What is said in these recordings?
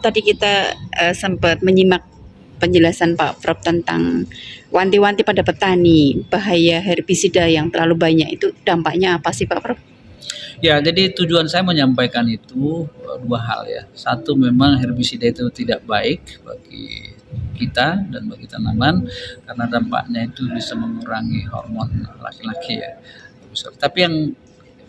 Tadi kita sempat menyimak penjelasan Pak Prof tentang wanti-wanti pada petani, bahaya herbisida yang terlalu banyak itu dampaknya apa sih Pak Prof? Ya, jadi tujuan saya menyampaikan itu dua hal ya. Satu, memang herbisida itu tidak baik bagi kita dan bagi tanaman karena dampaknya itu bisa mengurangi hormon laki-laki ya. Tapi yang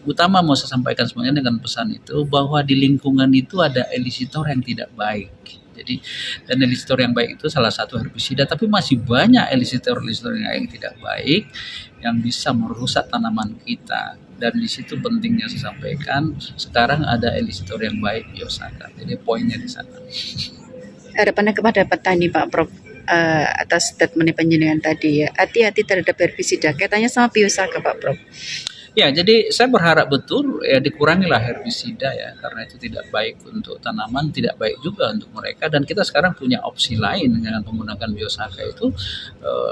utama mau saya sampaikan sebenarnya dengan pesan itu bahwa di lingkungan itu ada elisitor yang tidak baik. Jadi, dan elisitor yang baik itu salah satu herbisida, tapi masih banyak elisitor-elisitor yang tidak baik yang bisa merusak tanaman kita. Dan di situ pentingnya saya sampaikan, sekarang ada elisitor yang baik, biosaka. Jadi poinnya di sana. Harapannya kepada petani Pak Prof, atas statement penjenengan tadi ya, hati-hati terhadap herbisida. Kaitannya sama biosaka Pak Prof. Ya, jadi saya berharap betul ya dikurangilah herbisida ya, karena itu tidak baik untuk tanaman, tidak baik juga untuk mereka. Dan kita sekarang punya opsi lain dengan menggunakan biosaka itu,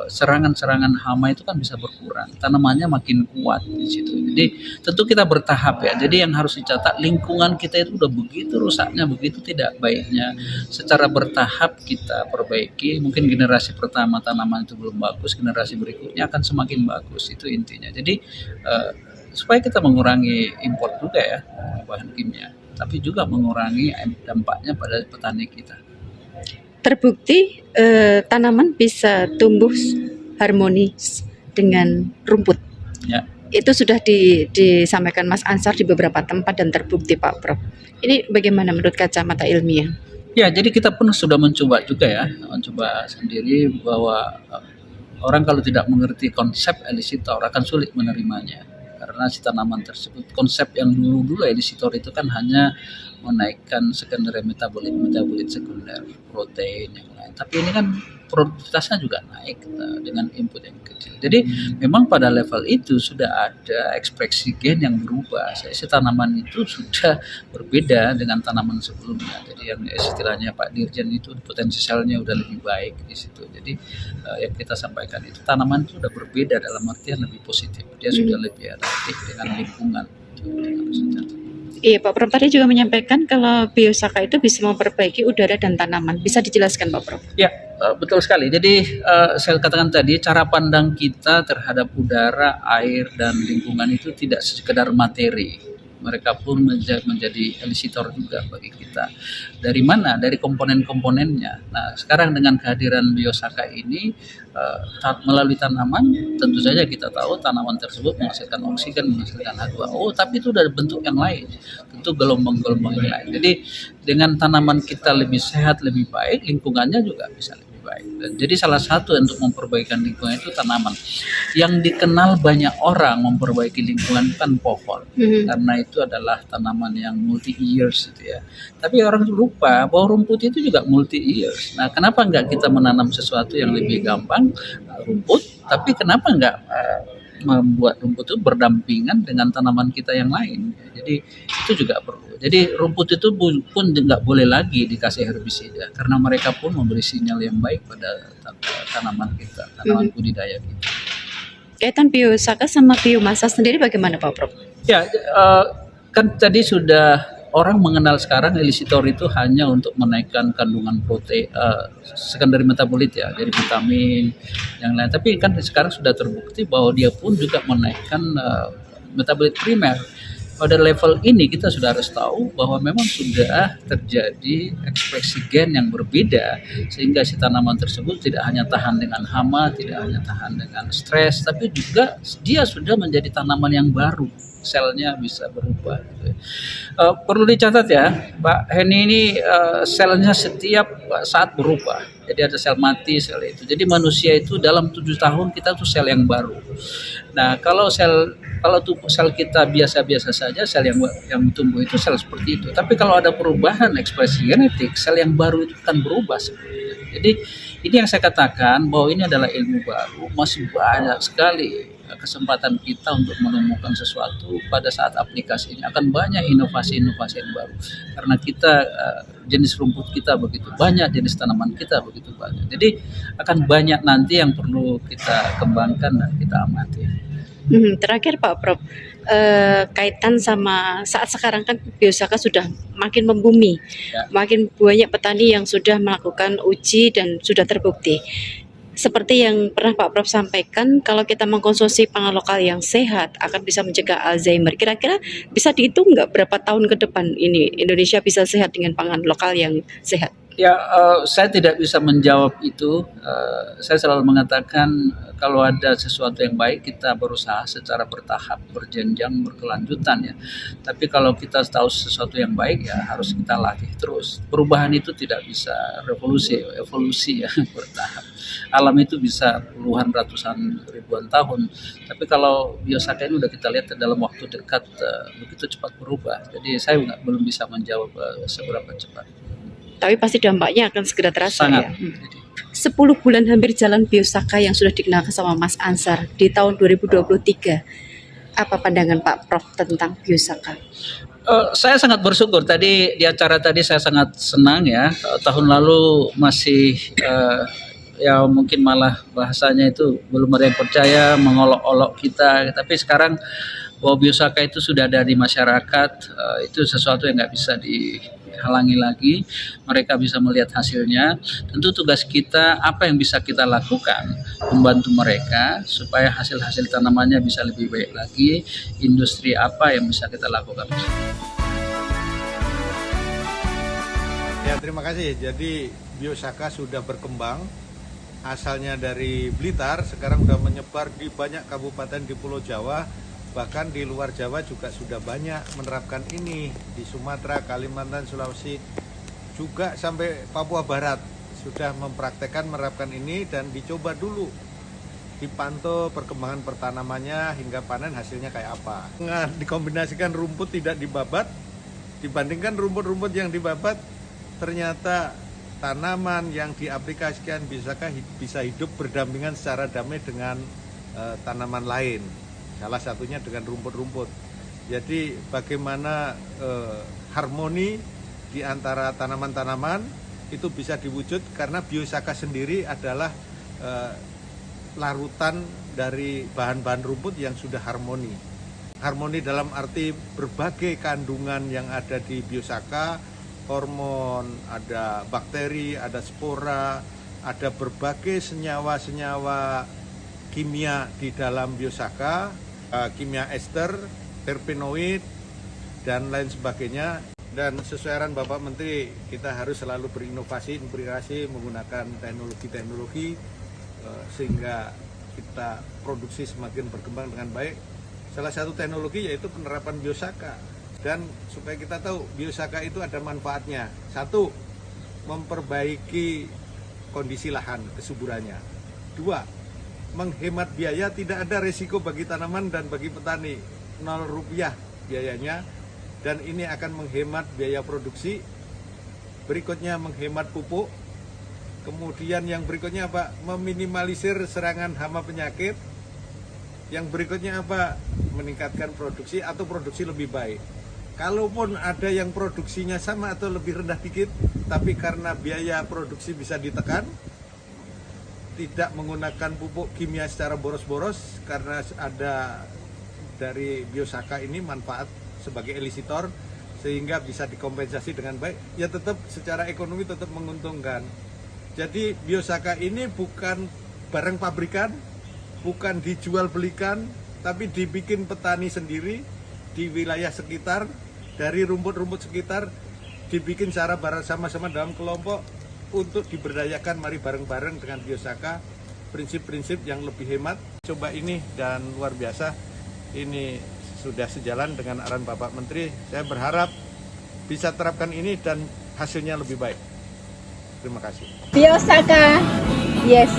serangan-serangan hama itu kan bisa berkurang, tanamannya makin kuat di situ. Jadi tentu kita bertahap ya. Jadi yang harus dicatat, lingkungan kita itu udah begitu rusaknya, begitu tidak baiknya. Secara bertahap kita perbaiki. Mungkin generasi pertama tanaman itu belum bagus, generasi berikutnya akan semakin bagus. Itu intinya. Jadi supaya kita mengurangi impor juga ya bahan kimia, tapi juga mengurangi dampaknya pada petani kita. Terbukti tanaman bisa tumbuh harmonis dengan rumput. Ya. Itu sudah disampaikan Mas Ansar di beberapa tempat dan terbukti Pak Prof. Ini bagaimana menurut kacamata ilmiah? Ya, jadi kita pun sudah mencoba juga ya, mencoba sendiri bahwa orang kalau tidak mengerti konsep elisitor akan sulit menerimanya. Karena si tanaman tersebut, konsep yang dulu elisitor itu kan hanya menaikkan secondary metabolit sekunder, protein yang lain. Tapi ini kan produktivitasnya juga naik dengan input yang kecil. Jadi memang pada level itu sudah ada ekspresi gen yang berubah. Si tanaman itu sudah berbeda dengan tanaman sebelumnya. Jadi yang istilahnya Pak Dirjen itu potensi selnya udah lebih baik di situ. Jadi yang kita sampaikan itu tanaman itu sudah berbeda dalam artian lebih positif. Dia sudah lebih adaptif dengan lingkungan. Iya, Pak Prof tadi juga menyampaikan kalau biosaka itu bisa memperbaiki udara dan tanaman. Bisa dijelaskan Pak Prof? Ya, betul sekali. Jadi saya katakan tadi, cara pandang kita terhadap udara, air, dan lingkungan itu tidak sekedar materi. Mereka pun menjadi elisitor juga bagi kita. Dari mana? Dari komponen-komponennya. Nah, sekarang dengan kehadiran biosaka ini, melalui tanaman, tentu saja kita tahu tanaman tersebut menghasilkan oksigen, menghasilkan H2O, tapi itu dari bentuk yang lain, tentu gelombang-gelombang yang lain. Jadi dengan tanaman kita lebih sehat, lebih baik, lingkungannya juga bisa lebih baik. Dan jadi salah satu untuk memperbaikan lingkungan itu tanaman. Yang dikenal banyak orang memperbaiki lingkungan kan pohon, karena itu adalah tanaman yang multi years itu ya. Tapi orang lupa bahwa rumput itu juga multi years. Nah, kenapa enggak kita menanam sesuatu yang lebih gampang, rumput, tapi kenapa enggak membuat rumput itu berdampingan dengan tanaman kita yang lain. Jadi itu juga perlu. Jadi rumput itu pun nggak boleh lagi dikasih herbisida karena mereka pun memberi sinyal yang baik pada tanaman kita, tanaman budidaya kita. Kaitan biosaka sama biomasa sendiri bagaimana Pak Prof? Ya, kan tadi sudah orang mengenal sekarang elisitor itu hanya untuk menaikkan kandungan protein, secondary metabolit ya, dari vitamin yang lain. Tapi kan sekarang sudah terbukti bahwa dia pun juga menaikkan metabolit primer. Pada level ini kita sudah harus tahu bahwa memang sudah terjadi ekspresi gen yang berbeda sehingga si tanaman tersebut tidak hanya tahan dengan hama, tidak hanya tahan dengan stres, tapi juga dia sudah menjadi tanaman yang baru, selnya bisa berubah. Perlu dicatat ya, Pak Heni ini selnya setiap saat berubah. Jadi ada sel mati, sel itu. Jadi manusia itu dalam 7 tahun kita tuh sel yang baru. Nah, kalau sel kita biasa-biasa saja, sel yang tumbuh itu sel seperti itu. Tapi kalau ada perubahan ekspresi genetik, sel yang baru itu akan berubah sebenarnya. Jadi ini yang saya katakan bahwa ini adalah ilmu baru, masih banyak sekali kesempatan kita untuk menemukan sesuatu pada saat aplikasi ini. Akan banyak inovasi-inovasi yang baru karena kita jenis rumput kita begitu banyak, jenis tanaman kita begitu banyak. Jadi akan banyak nanti yang perlu kita kembangkan dan kita amati. Terakhir Pak Prof, kaitan sama saat sekarang kan biosaka sudah makin membumi, Ya. makin banyak petani yang sudah melakukan uji dan sudah terbukti. Seperti yang pernah Pak Prof sampaikan, kalau kita mengkonsumsi pangan lokal yang sehat akan bisa mencegah Alzheimer. Kira-kira bisa dihitung nggak berapa tahun ke depan ini Indonesia bisa sehat dengan pangan lokal yang sehat? Ya, saya tidak bisa menjawab itu. Saya selalu mengatakan kalau ada sesuatu yang baik kita berusaha secara bertahap, berjenjang, berkelanjutan ya. Tapi kalau kita tahu sesuatu yang baik ya harus kita latih terus. Perubahan itu tidak bisa revolusi, evolusi ya bertahap. Alam itu bisa puluhan, ratusan, ribuan tahun. Tapi kalau biosaka ini udah kita lihat dalam waktu dekat begitu cepat berubah. Jadi saya belum bisa menjawab seberapa cepat. Tapi pasti dampaknya akan segera terasa Sangat. ya. 10 bulan hampir jalan biosaka yang sudah digunakan sama Mas Ansar di tahun 2023. Apa pandangan Pak Prof tentang biosaka? Saya sangat bersyukur tadi di acara tadi saya sangat senang ya. Tahun lalu masih ya mungkin malah bahasanya itu belum ada yang percaya, mengolok-olok kita. Tapi sekarang bahwa biosaka itu sudah ada di masyarakat, itu sesuatu yang nggak bisa dihalangi lagi. Mereka bisa melihat hasilnya. Tentu tugas kita apa yang bisa kita lakukan membantu mereka supaya hasil-hasil tanamannya bisa lebih baik lagi. Industri apa yang bisa kita lakukan? Ya, terima kasih. Jadi biosaka sudah berkembang. Asalnya dari Blitar, sekarang sudah menyebar di banyak kabupaten di Pulau Jawa. Bahkan di luar Jawa juga sudah banyak menerapkan ini. Di Sumatera, Kalimantan, Sulawesi, juga sampai Papua Barat sudah menerapkan ini dan dicoba dulu. Dipantau perkembangan pertanamannya hingga panen hasilnya kayak apa. Nah, dikombinasikan rumput tidak dibabat, dibandingkan rumput-rumput yang dibabat, ternyata tanaman yang diaplikasikan bisa hidup berdampingan secara damai dengan tanaman lain. Salah satunya dengan rumput-rumput. Jadi bagaimana harmoni di antara tanaman-tanaman itu bisa diwujud karena biosaka sendiri adalah larutan dari bahan-bahan rumput yang sudah harmoni. Harmoni dalam arti berbagai kandungan yang ada di biosaka, hormon, ada bakteri, ada spora, ada berbagai senyawa-senyawa kimia di dalam biosaka, kimia ester, terpenoid, dan lain sebagainya. Dan sesuai arahan Bapak Menteri, kita harus selalu berinovasi menggunakan teknologi-teknologi sehingga kita produksi semakin berkembang dengan baik. Salah satu teknologi yaitu penerapan biosaka. Dan supaya kita tahu biosaka itu ada manfaatnya. Satu, memperbaiki kondisi lahan, kesuburannya. Dua, menghemat biaya, tidak ada resiko bagi tanaman dan bagi petani. 0 rupiah biayanya, dan ini akan menghemat biaya produksi. Berikutnya menghemat pupuk. Kemudian yang berikutnya apa? Meminimalisir serangan hama penyakit. Yang berikutnya apa? Meningkatkan produksi atau produksi lebih baik. Kalaupun ada yang produksinya sama atau lebih rendah dikit, tapi karena biaya produksi bisa ditekan, tidak menggunakan pupuk kimia secara boros-boros karena ada dari biosaka ini manfaat sebagai elisitor sehingga bisa dikompensasi dengan baik, ya tetap secara ekonomi tetap menguntungkan. Jadi biosaka ini bukan barang pabrikan, bukan dijual belikan, tapi dibikin petani sendiri di wilayah sekitar, dari rumput-rumput sekitar, dibikin secara bareng sama-sama dalam kelompok untuk diberdayakan. Mari bareng-bareng dengan biosaka, prinsip-prinsip yang lebih hemat. Coba ini dan luar biasa, ini sudah sejalan dengan arahan Bapak Menteri. Saya berharap bisa terapkan ini dan hasilnya lebih baik. Terima kasih. Biosaka, yes.